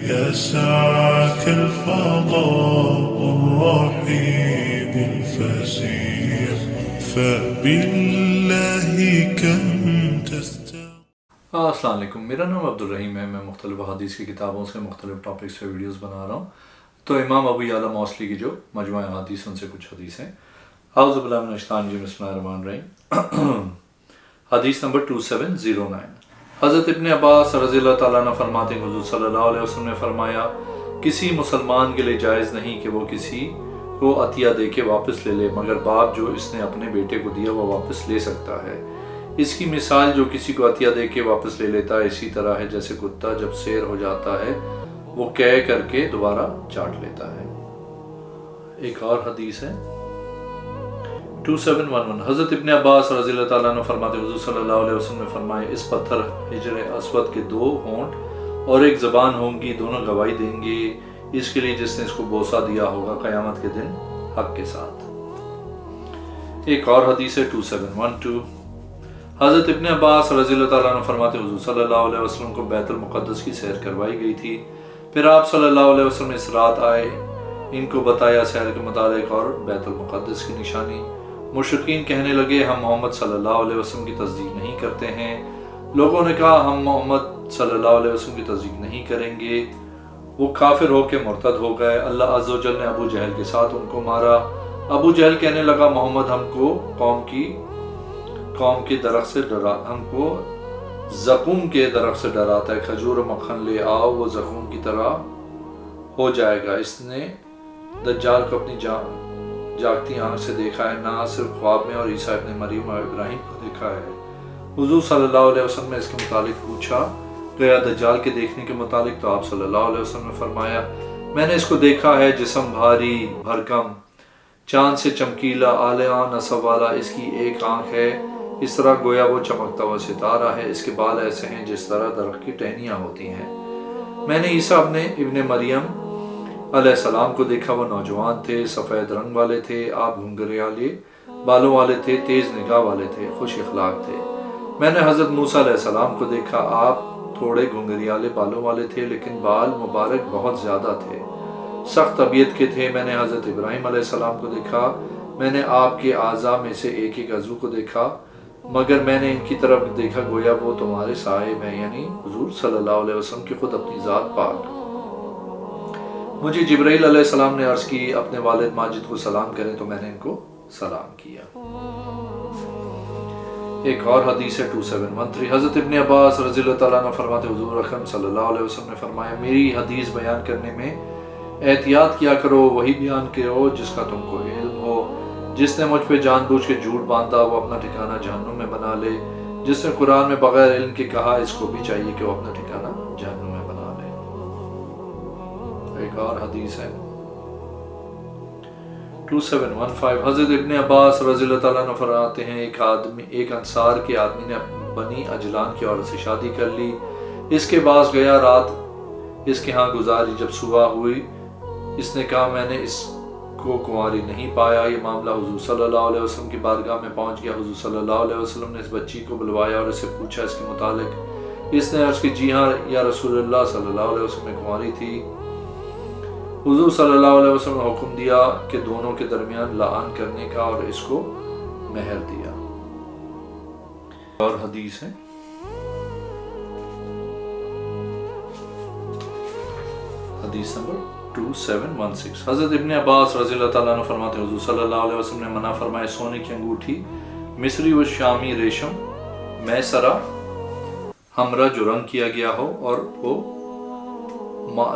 يا سعة الفضاء الرحيم الفسيح فبالله كم السلام علیکم، میرا نام عبدالرحیم ہے۔ میں مختلف حدیث کی کتابوں سے مختلف ٹاپکس پہ ویڈیوز بنا رہا ہوں۔ تو امام ابو یعلا موصلی کی جو مجموعہ حدیث ان سے کچھ حدیثیں۔ اعوذ باللہ من الشیطان الرجیم، بسم اللہ الرحمن الرحیم۔ حدیث نمبر 2709۔ حضرت ابن عباس رضی اللہ تعالیٰ عنہ فرماتے ہیں کہ حضور صلی اللہ علیہ وسلم نے فرمایا، کسی مسلمان کے لیے جائز نہیں کہ وہ کسی کو عطیہ دے کے واپس لے لے، مگر باپ جو اس نے اپنے بیٹے کو دیا وہ واپس لے سکتا ہے۔ اس کی مثال جو کسی کو عطیہ دے کے واپس لے لیتا ہے اسی طرح ہے جیسے کتا جب سیر ہو جاتا ہے وہ قے کر کے دوبارہ چاٹ لیتا ہے۔ ایک اور حدیث ہے 2711۔ حضرت ابن عباس رضی اللہ تعالیٰ عنہ فرماتے ہیں، حضور صلی اللہ علیہ وسلم نے فرمایا، اس پتھر حجر اسود کے 2 ہونٹ اور 1 زبان ہوں گی، دونوں گواہی دیں گے اس کے لیے جس نے اس کو بوسہ دیا ہوگا قیامت کے دن حق کے ساتھ۔ ایک اور حدیث ہے 2712۔ حضرت ابن عباس رضی اللہ تعالیٰ عنہ فرماتے ہیں، حضور صلی اللہ علیہ وسلم کو بیت المقدس کی سیر کروائی گئی تھی، پھر آپ صلی اللہ علیہ وسلم اس رات آئے، ان کو بتایا سیر کے متعلق اور بیت المقدس کی نشانی۔ مشرکین کہنے لگے، ہم محمد صلی اللہ علیہ وسلم کی تصدیق نہیں کرتے ہیں۔ لوگوں نے کہا، ہم محمد صلی اللہ علیہ وسلم کی تصدیق نہیں کریں گے۔ وہ کافر ہو کے مرتد ہو گئے۔ اللہ عز و جل نے ابو جہل کے ساتھ ان کو مارا۔ ابو جہل کہنے لگا، محمد ہم کو قوم کے درخت سے ہم کو زقوم کے درخت سے ڈراتا ہے، کھجور و مکھن لے آؤ، وہ زقوم کی طرح ہو جائے گا۔ اس نے دجال کو اپنی جاگتی آنکھ سے دیکھا ہے، نہ صرف خواب میں، اور عیسیٰ ابن مریم اور ابراہیم کو دیکھا ہے۔ حضور صلی اللہ علیہ وسلم نے اس کے متعلق پوچھا گیا دجال کے دیکھنے کے متعلق، تو آپ صلی اللہ علیہ وسلم نے فرمایا، میں نے اس کو دیکھا ہے، جسم بھاری بھرکم، چاند سے چمکیلا، اعلیٰ نصب والا، اس کی ایک آنکھ ہے اس طرح گویا وہ چمکتا ہوا ستارہ ہے، اس کے بال ایسے ہیں جس طرح درخت کی ٹہنیاں ہوتی ہیں۔ میں نے عیسیٰ ابن مریم علیہ السلام کو دیکھا، وہ نوجوان تھے، سفید رنگ والے تھے، آپ گھنگریالے بالوں والے تھے، تیز نگاہ والے تھے، خوش اخلاق تھے۔ میں نے حضرت موسیٰ علیہ السلام کو دیکھا، آپ تھوڑے گھنگریالے بالوں والے تھے لیکن بال مبارک بہت زیادہ تھے، سخت طبیعت کے تھے۔ میں نے حضرت ابراہیم علیہ السلام کو دیکھا، میں نے آپ کے اعضاء میں سے ایک ایک عضو کو دیکھا، مگر میں نے ان کی طرف دیکھا گویا وہ تمہارے صاحب ہیں، یعنی حضور صلی اللہ علیہ وسلم کی خود اپنی ذات پاک۔ مجھے جبرائیل علیہ السلام نے عرض کی، اپنے والد ماجد کو سلام کریں، تو میں نے ان کو سلام کیا۔ ایک اور حدیث ہے 2713۔ حضرت ابن عباس رضی اللہ تعالیٰ عنہ فرماتے، حضور اکرم صلی اللہ علیہ وسلم نے فرمایا، میری حدیث بیان کرنے میں احتیاط کیا کرو، وہی بیان کرو جس کا تم کو علم ہو۔ جس نے مجھ پہ جان بوجھ کے جھوٹ باندھا وہ اپنا ٹھکانہ جہنم میں بنا لے۔ جس نے قرآن میں بغیر علم کے کہا، اس کو بھی چاہیے کہ وہ اپنا ٹھکانہ جہنم میں بنا لے۔ ایک اور حدیث ہے 2715۔ حضرت ابن عباس رضی اللہ تعالیٰ عنہ فرماتے ہیں، ایک انصار کے آدمی نے بنی اجلان کی عورت سے شادی کر لی، اس کے پاس گیا، رات اس کے ہاں گزاری۔ جب صبح ہوئی اس نے کہا، میں نے اس کو کنواری نہیں پایا۔ یہ معاملہ حضور صلی اللہ علیہ وسلم کی بارگاہ میں پہنچ گیا۔ حضور صلی اللہ علیہ وسلم نے اس بچی کو بلوایا اور اسے پوچھا اس کے متعلق۔ اس نے عرض کی، جی ہاں یا رسول اللہ صلی اللہ علیہ وسلم، میں کنواری تھی۔ حضور صلی اللہ علیہ وسلم نے حکم دیا کہ دونوں کے درمیان لعان کرنے کا اور اس کو مہر دیا۔ اور حدیث ہے حدیث نمبر 2716۔ حضرت ابن عباس رضی اللہ تعالیٰ عنہ فرماتے ہیں، حضور صلی اللہ علیہ وسلم نے منع فرمائے، سونے کی انگوٹھی، مصری و شامی ریشم، میسرہ، ہمرا جو رنگ کیا گیا ہو، اور وہ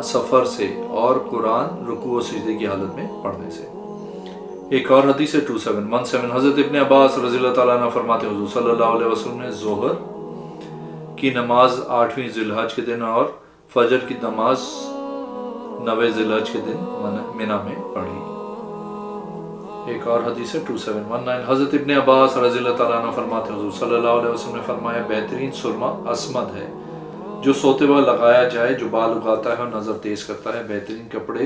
سفر سے، اور قرآن رکوع و سجدے کی حالت میں پڑھنے سے۔ ایک اور حدیث ہے 2717۔ حضرت ابن عباس رضی اللہ تعالیٰ عنہ فرماتے ہیں، حضور صلی اللہ علیہ وسلم نے ظہر کی نماز 8ویں ذی الحج کے دن اور فجر کی نماز 9 ذی الحج کے دن منی میں پڑھی۔ ایک اور حدیث ہے 2719۔ حضرت ابن عباس رضی اللہ تعالیٰ عنہ فرماتے ہیں، حضور صلی اللہ علیہ وسلم نے فرمایا، بہترین سرما اسمد ہے جو سوتے وقت لگایا جائے، جو بال اگاتا ہے اور نظر تیز کرتا ہے۔ بہترین کپڑے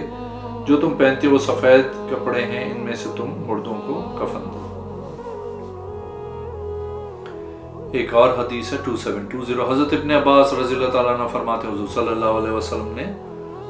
جو تم پہنتے ہو سفید کپڑے ہیں، ان میں سے تم مردوں کو کفن دو۔ ایک اور حدیث ہے 2720۔ حضرت ابن عباس رضی اللہ تعالیٰ عنہ فرماتے ہیں، حضور صلی اللہ علیہ وسلم نے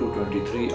223,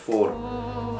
4।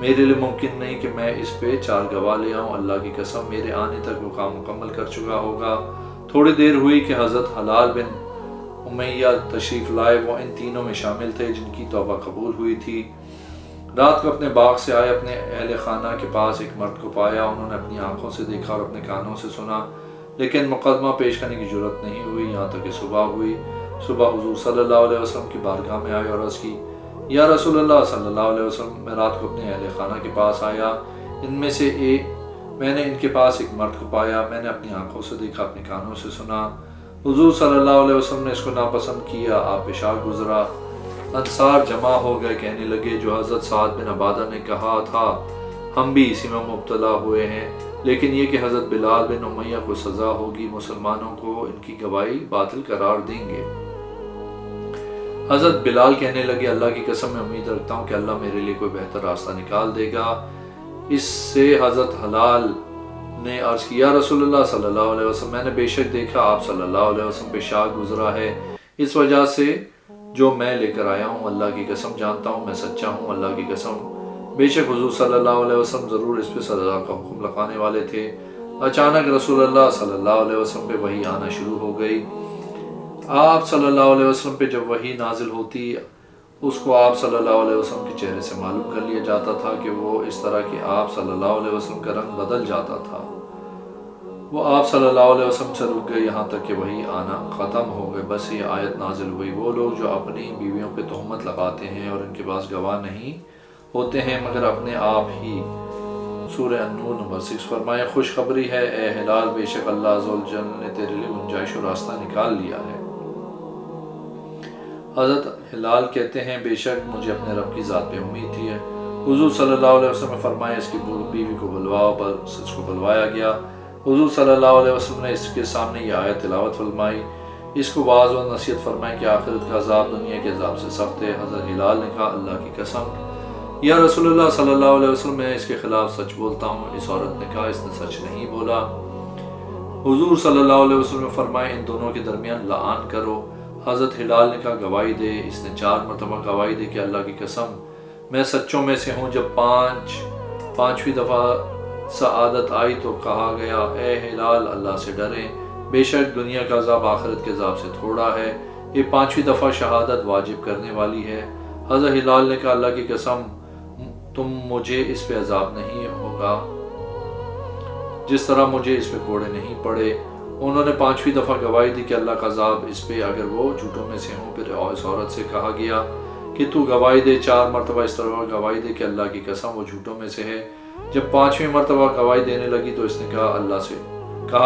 میرے لیے ممکن نہیں کہ میں اس پہ 4 گواہ لے آؤں، اللہ کی قسم میرے آنے تک وہ کام مکمل کر چکا ہوگا۔ تھوڑی دیر ہوئی کہ حضرت حلال بن امیہ تشریف لائے، وہ ان تینوں میں شامل تھے جن کی توبہ قبول ہوئی تھی۔ رات کو اپنے باغ سے آئے، اپنے اہل خانہ کے پاس ایک مرد کو پایا، انہوں نے اپنی آنکھوں سے دیکھا اور اپنے کانوں سے سنا، لیکن مقدمہ پیش کرنے کی جرت نہیں ہوئی، یہاں تک کہ صبح ہوئی۔ صبح حضور صلی اللہ علیہ وسلم کی بارگاہ میں آئے اور عرض کی، یا رسول اللہ صلی اللہ علیہ وسلم، میں رات کو اپنے اہل خانہ کے پاس آیا، ان میں سے میں نے ان کے پاس ایک مرد کو پایا، میں نے اپنی آنکھوں سے دیکھا، اپنے کانوں سے سنا۔ حضور صلی اللہ علیہ وسلم نے اس کو ناپسند کیا، آپ پیشاب گزرا۔ انصار جمع ہو گئے، کہنے لگے، جو حضرت سعد بن عبادہ نے کہا تھا ہم بھی اسی میں مبتلا ہوئے ہیں، لیکن یہ کہ حضرت بلال بن امیہ کو سزا ہوگی، مسلمانوں کو ان کی گواہی باطل قرار دیں گے۔ حضرت بلال کہنے لگے، اللہ کی قسم میں امید رکھتا ہوں کہ اللہ میرے لیے کوئی بہتر راستہ نکال دے گا۔ اس سے حضرت حلال نے عرض کیا، رسول اللہ صلی اللہ علیہ وسلم، میں نے بے شک دیکھا آپ صلی اللہ علیہ وسلم پہ شاک گزرا ہے، اس وجہ سے جو میں لے کر آیا ہوں، اللہ کی قسم جانتا ہوں میں سچا ہوں، اللہ کی قسم بے شک حضور صلی اللہ علیہ وسلم ضرور اس پہ سزا کا حکم لگانے والے تھے۔ اچانک رسول اللہ صلی اللہ علیہ وسلم پہ وحی آنا شروع ہو گئی۔ آپ صلی اللہ علیہ وسلم پہ جب وحی نازل ہوتی، اس کو آپ صلی اللہ علیہ وسلم کے چہرے سے معلوم کر لیا جاتا تھا کہ وہ اس طرح کہ آپ صلی اللہ علیہ وسلم کا رنگ بدل جاتا تھا۔ وہ آپ صلی اللہ علیہ وسلم سے رک گئے یہاں تک کہ وحی آنا ختم ہو گئے۔ بس یہ آیت نازل ہوئی، وہ لوگ جو اپنی بیویوں پہ تہمت لگاتے ہیں اور ان کے پاس گواہ نہیں ہوتے ہیں مگر اپنے آپ ہی۔ سورہ النور نمبر 6۔ فرمایا، خوشخبری ہے اے ہلال، بے شک اللہ عز و جل نے تیرے لیے گنجائش و راستہ نکال لیا ہے۔ حضرت ہلال کہتے ہیں، بے شک مجھے اپنے رب کی ذات پہ امید تھی ہے۔ حضور صلی اللہ علیہ وسلم نے فرمایا، اس کی بیوی کو بلواؤ، پر اس کو بلوایا گیا۔ حضور صلی اللہ علیہ وسلم نے اس کے سامنے یہ آیت تلاوت فرمائی، اس کو واعظ و نصیحت فرمائی کہ آخرت کا عذاب دنیا کے عذاب سے سخت ہے۔ حضرت ہلال نے کہا، اللہ کی قسم یا رسول اللہ صلی اللہ علیہ وسلم، میں اس کے خلاف سچ بولتا ہوں۔ اس عورت نے کہا، اس نے سچ نہیں بولا۔ حضور صلی اللہ علیہ وسلم نے فرمایا، ان دونوں کے درمیان لعان کرو۔ حضرت ہلال نے کہا، گواہی دے۔ اس نے 4 مرتبہ گواہی دے کہ اللہ کی قسم میں سچوں میں سے ہوں۔ جب پانچویں دفعہ سعادت آئی تو کہا گیا، اے ہلال اللہ سے ڈرے، بے شک دنیا کا عذاب آخرت کے عذاب سے تھوڑا ہے۔ یہ 5ویں دفعہ شہادت واجب کرنے والی ہے۔ حضرت ہلال نے کہا، اللہ کی قسم تم مجھے اس پہ عذاب نہیں ہوگا جس طرح مجھے اس پہ کوڑے نہیں پڑے۔ انہوں نے 5ویں دفعہ گواہی دی کہ اللہ کا عذاب اس پہ اگر وہ جھوٹوں میں سے ہوں۔ پھر اس عورت سے کہا گیا کہ تو گواہی دے۔ 4 مرتبہ اس طرح گواہی دے کہ اللہ کی قسم وہ جھوٹوں میں سے ہے۔ جب 5ویں مرتبہ گواہی دینے لگی تو اس نے کہا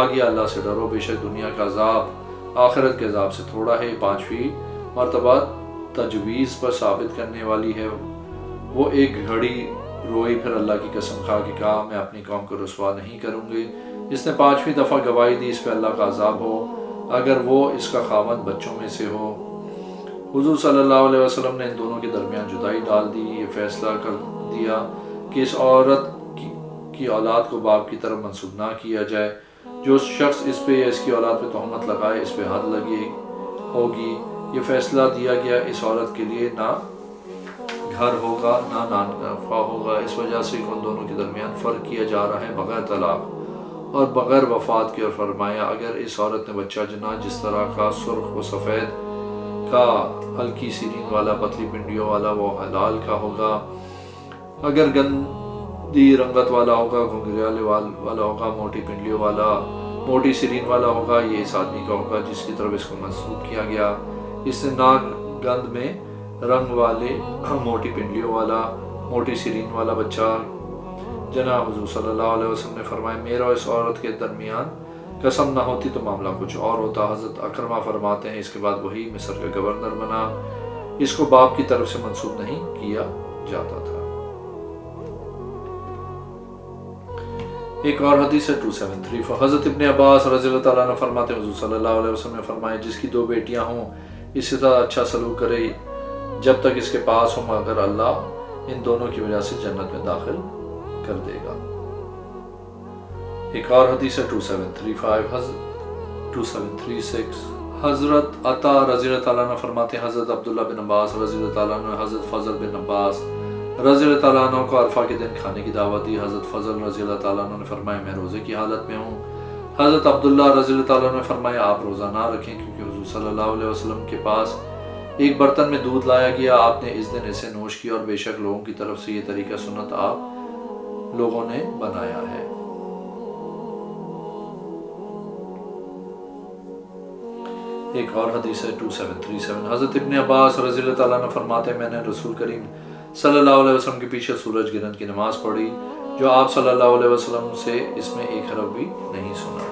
گیا، اللہ سے ڈرو، بے شک دنیا کا عذاب آخرت کے عذاب سے تھوڑا ہے۔ 5ویں مرتبہ تجویز پر ثابت کرنے والی ہے۔ وہ ایک گھڑی روئی، پھر اللہ کی قسم کھا کے کہا، میں اپنی قوم کو رسوا نہیں کروں گی۔ اس نے 5ویں دفعہ گواہی دی، اس پہ اللہ کا عذاب ہو اگر وہ اس کا خاوند بچوں میں سے ہو۔ حضور صلی اللہ علیہ وسلم نے ان دونوں کے درمیان جدائی ڈال دی۔ یہ فیصلہ کر دیا کہ اس عورت کی اولاد کو باپ کی طرف منسوب نہ کیا جائے۔ جو شخص اس پہ یا اس کی اولاد پہ تہمت لگائے، اس پہ حد لگی ہوگی۔ یہ فیصلہ دیا گیا، اس عورت کے لیے نہ گھر ہوگا نہ نانفع ہوگا۔ اس وجہ سے ان دونوں کے درمیان فرق کیا جا رہا ہے بغیر طلاق اور بغیر وفات کے۔ اور فرمایا، اگر اس عورت نے بچہ جنا جس طرح کا سرخ و سفید کا، ہلکی سیرین والا، پتلی پنڈیوں والا، وہ حلال کا ہوگا۔ اگر گندی رنگت والا ہوگا، گھنگریالے والا ہوگا، موٹی پنڈلیوں والا، موٹی سیرین والا ہوگا، یہ اس آدمی کا ہوگا جس کی طرف اس کو منسوب کیا گیا۔ اس نے ناک گند میں رنگ والے، موٹی پنڈلیوں والا، موٹی سیرین والا بچہ جنا۔ حضور صلی اللہ علیہ وسلم نے فرمایا، میرا اور اس عورت کے درمیان قسم نہ ہوتی تو معاملہ کچھ اور ہوتا۔ حضرت اکرمہ فرماتے ہیں، اس کے بعد وہی مصر کا گورنر بنا۔ اس کو باپ کی طرف سے منسوب نہیں کیا جاتا تھا۔ ایک اور حدیث ہے 273۔ حضرت ابن عباس رضی اللہ تعالیٰ عنہ فرماتے ہیں، حضور صلی اللہ علیہ وسلم نے فرمایا، جس کی 2 بیٹیاں ہوں اس کے ساتھ اچھا سلوک کرے جب تک اس کے پاس ہوں، مگر اللہ ان دونوں کی وجہ سے جنت میں داخل کر دے گا۔ ایک اور حدیث ہے 276۔ حضرت عطا رضی اللہ تعالیٰ عنہ فرماتے ہیں، حضرت عبداللہ بن عباس رضی اللہ تعالیٰ عنہ، حضرت فضل بن عباس رضی اللہ تعالیٰ عنہ کو عرفہ کے دن کھانے کی دعوت دی۔ حضرت فضل رضی اللہ تعالیٰ عنہ نے فرمایا میں روزے کی حالت میں ہوں۔ حضرت عبداللہ رضی اللہ تعالیٰ عنہ نے فرمایا آپ روزہ نہ رکھیں، کیونکہ حضور صلی اللہ علیہ وسلم کے پاس ایک برتن میں دودھ لایا گیا، آپ نے اس دن اسے نوش کیا، اور بے شک لوگوں کی طرف سے یہ طریقہ سنت آپ لوگوں نے بنایا ہے۔ ایک اور حدیث ہے 2737، حضرت ابن عباس رضی اللہ تعالیٰ عنہ فرماتے ہیں میں نے رسول کریم صلی اللہ علیہ وسلم کے پیچھے سورج گرہن کی نماز پڑھی، جو آپ صلی اللہ علیہ وسلم سے اس میں ایک حرف بھی نہیں سنا۔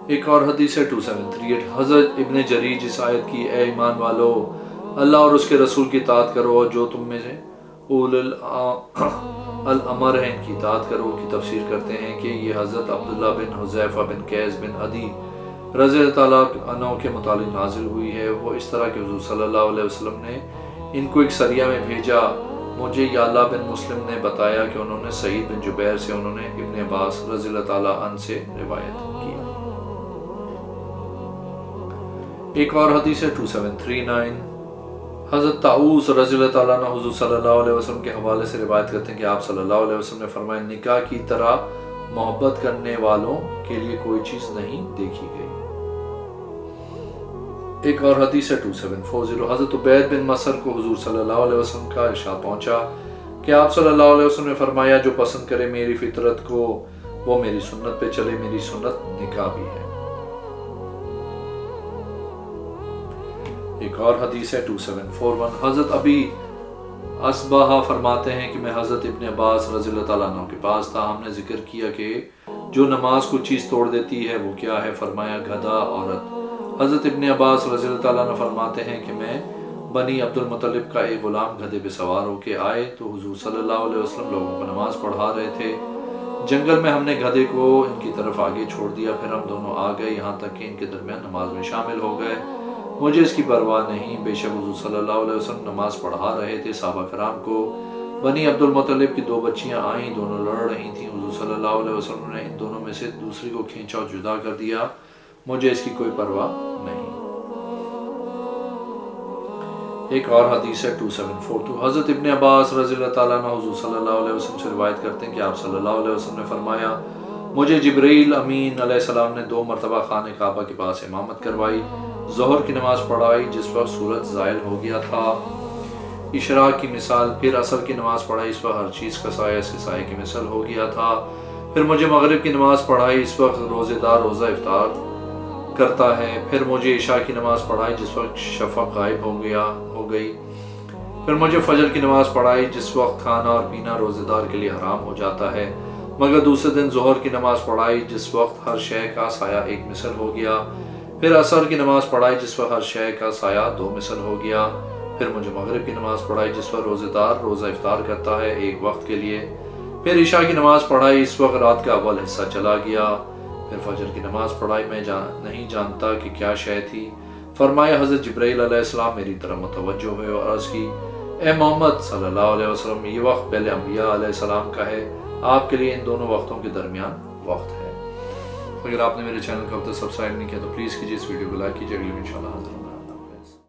ایک اور حدیث ہے 2738، حضرت ابن جریج اس آیت کی اے ایمان والو اللہ اور اس کے رسول کی اطاعت کرو، اور جو تم میں سے اول الامر ہیں ان کی اطاعت کرو کی تفسیر کرتے ہیں کہ یہ حضرت عبداللہ بن حذیفہ بن قیس بن عدی رضی اللہ تعالیٰ عنہ کے متعلق نازل ہوئی ہے۔ وہ اس طرح کہ حضور صلی اللہ علیہ وسلم نے ان کو ایک سریہ میں بھیجا، مجھے یعلا بن مسلم نے بتایا کہ انہوں نے سعید بن جبیر سے، انہوں نے ابن عباس رضی اللہ تعالیٰ عنہ سے روایت کی۔ ایک اور حدیث ہے 2739، حضرت طاؤس رضی اللہ تعالیٰ عنہ حضور صلی اللہ علیہ وسلم کے حوالے سے روایت کرتے ہیں کہ آپ صلی اللہ علیہ وسلم نے فرمایا نکاح کی طرح محبت کرنے والوں کے لیے کوئی چیز نہیں دیکھی گئی۔ ایک اور حدیث ہے 2740، حضرت عبید بن مسر کو حضور صلی اللہ علیہ وسلم کا ارشاد پہنچا کہ آپ صلی اللہ علیہ وسلم نے فرمایا جو پسند کرے میری فطرت کو وہ میری سنت پہ چلے، میری سنت نکاح بھی ہے۔ ایک اور حدیث ہے 2741، حضرت ابی اصباح فرماتے ہیں کہ میں حضرت ابن عباس رضی اللہ تعالیٰ عنہ کے پاس تھا، ہم نے ذکر کیا کہ جو نماز کو چیز توڑ دیتی ہے وہ کیا ہے، فرمایا گدھا عورت۔ حضرت ابن عباس رضی اللہ تعالیٰ عنہ فرماتے ہیں کہ میں بنی عبد المطلب کا ایک غلام گدھے پہ سوار ہو کے آئے تو حضور صلی اللہ علیہ وسلم لوگوں کو نماز پڑھا رہے تھے، جنگل میں ہم نے گدھے کو ان کی طرف آگے چھوڑ دیا، پھر ہم دونوں آ گئے یہاں تک کہ ان کے درمیان نماز میں شامل ہو گئے، مجھے اس کی پرواہ نہیں، بے شک حضور صلی اللہ علیہ وسلم نماز پڑھا رہے تھے۔ صحابہ کرام کو بنی عبد المطلب کی دو بچیاں آئیں، دونوں لڑ رہی تھیں، حضور صلی اللہ علیہ وسلم نے ان دونوں میں سے دوسری کو کھینچا اور جدا کر دیا، مجھے اس کی کوئی پرواہ نہیں۔ ایک اور حدیث ہے 2742، حضرت ابن عباس رضی اللہ تعالیٰ عنہ حضور صلی اللہ علیہ وسلم سے روایت کرتے ہیں کہ آپ صلی اللہ علیہ وسلم نے فرمایا مجھے جبرائیل امین علیہ السلام نے 2 مرتبہ خانہ کعبہ کے پاس امامت کروائی، ظہر کی نماز پڑھائی جس پر سورج زائل ہو گیا تھا، اشراق کی مثال، پھر عصر کی نماز پڑھائی اس پر ہر چیز کا سایہ سے سایہ کی مثال ہو گیا تھا، پھر مجھے مغرب کی نماز پڑھائی اس وقت روزے دار روزہ افطار کرتا ہے، پھر مجھے عشاء کی نماز پڑھائی جس وقت شفق غائب ہو گئی، پھر مجھے فجر کی نماز پڑھائی جس وقت کھانا اور پینا روزے دار کے لیے حرام ہو جاتا ہے، مگر دوسرے دن ظہر کی نماز پڑھائی جس وقت ہر شے کا سایہ 1 مثل ہو گیا، پھر عصر کی نماز پڑھائی جس وقت ہر شے کا سایہ 2 مثل ہو گیا، پھر مجھے مغرب کی نماز پڑھائی جس وقت روزے دار روزہ افطار کرتا ہے 1 وقت کے لیے، پھر عشاء کی نماز پڑھائی اس وقت رات کا اول حصہ چلا گیا، پھر فجر کی نماز پڑھائی میں نہیں جانتا کہ کیا شے تھی، فرمایا حضرت جبرائیل علیہ السلام میری طرف متوجہ ہوئے اور عرض کی اے محمد صلی اللہ علیہ وسلم یہ وقت پہلے انبیاء علیہ السلام کا ہے، آپ کے لیے ان دونوں وقتوں کے درمیان وقت ہے۔ اگر آپ نے میرے چینل کو اب تک سبسکرائب نہیں کیا تو پلیز کیجیے، اس ویڈیو کو لائک کیجیے، اگلی میں انشاءاللہ حاضر ہوں۔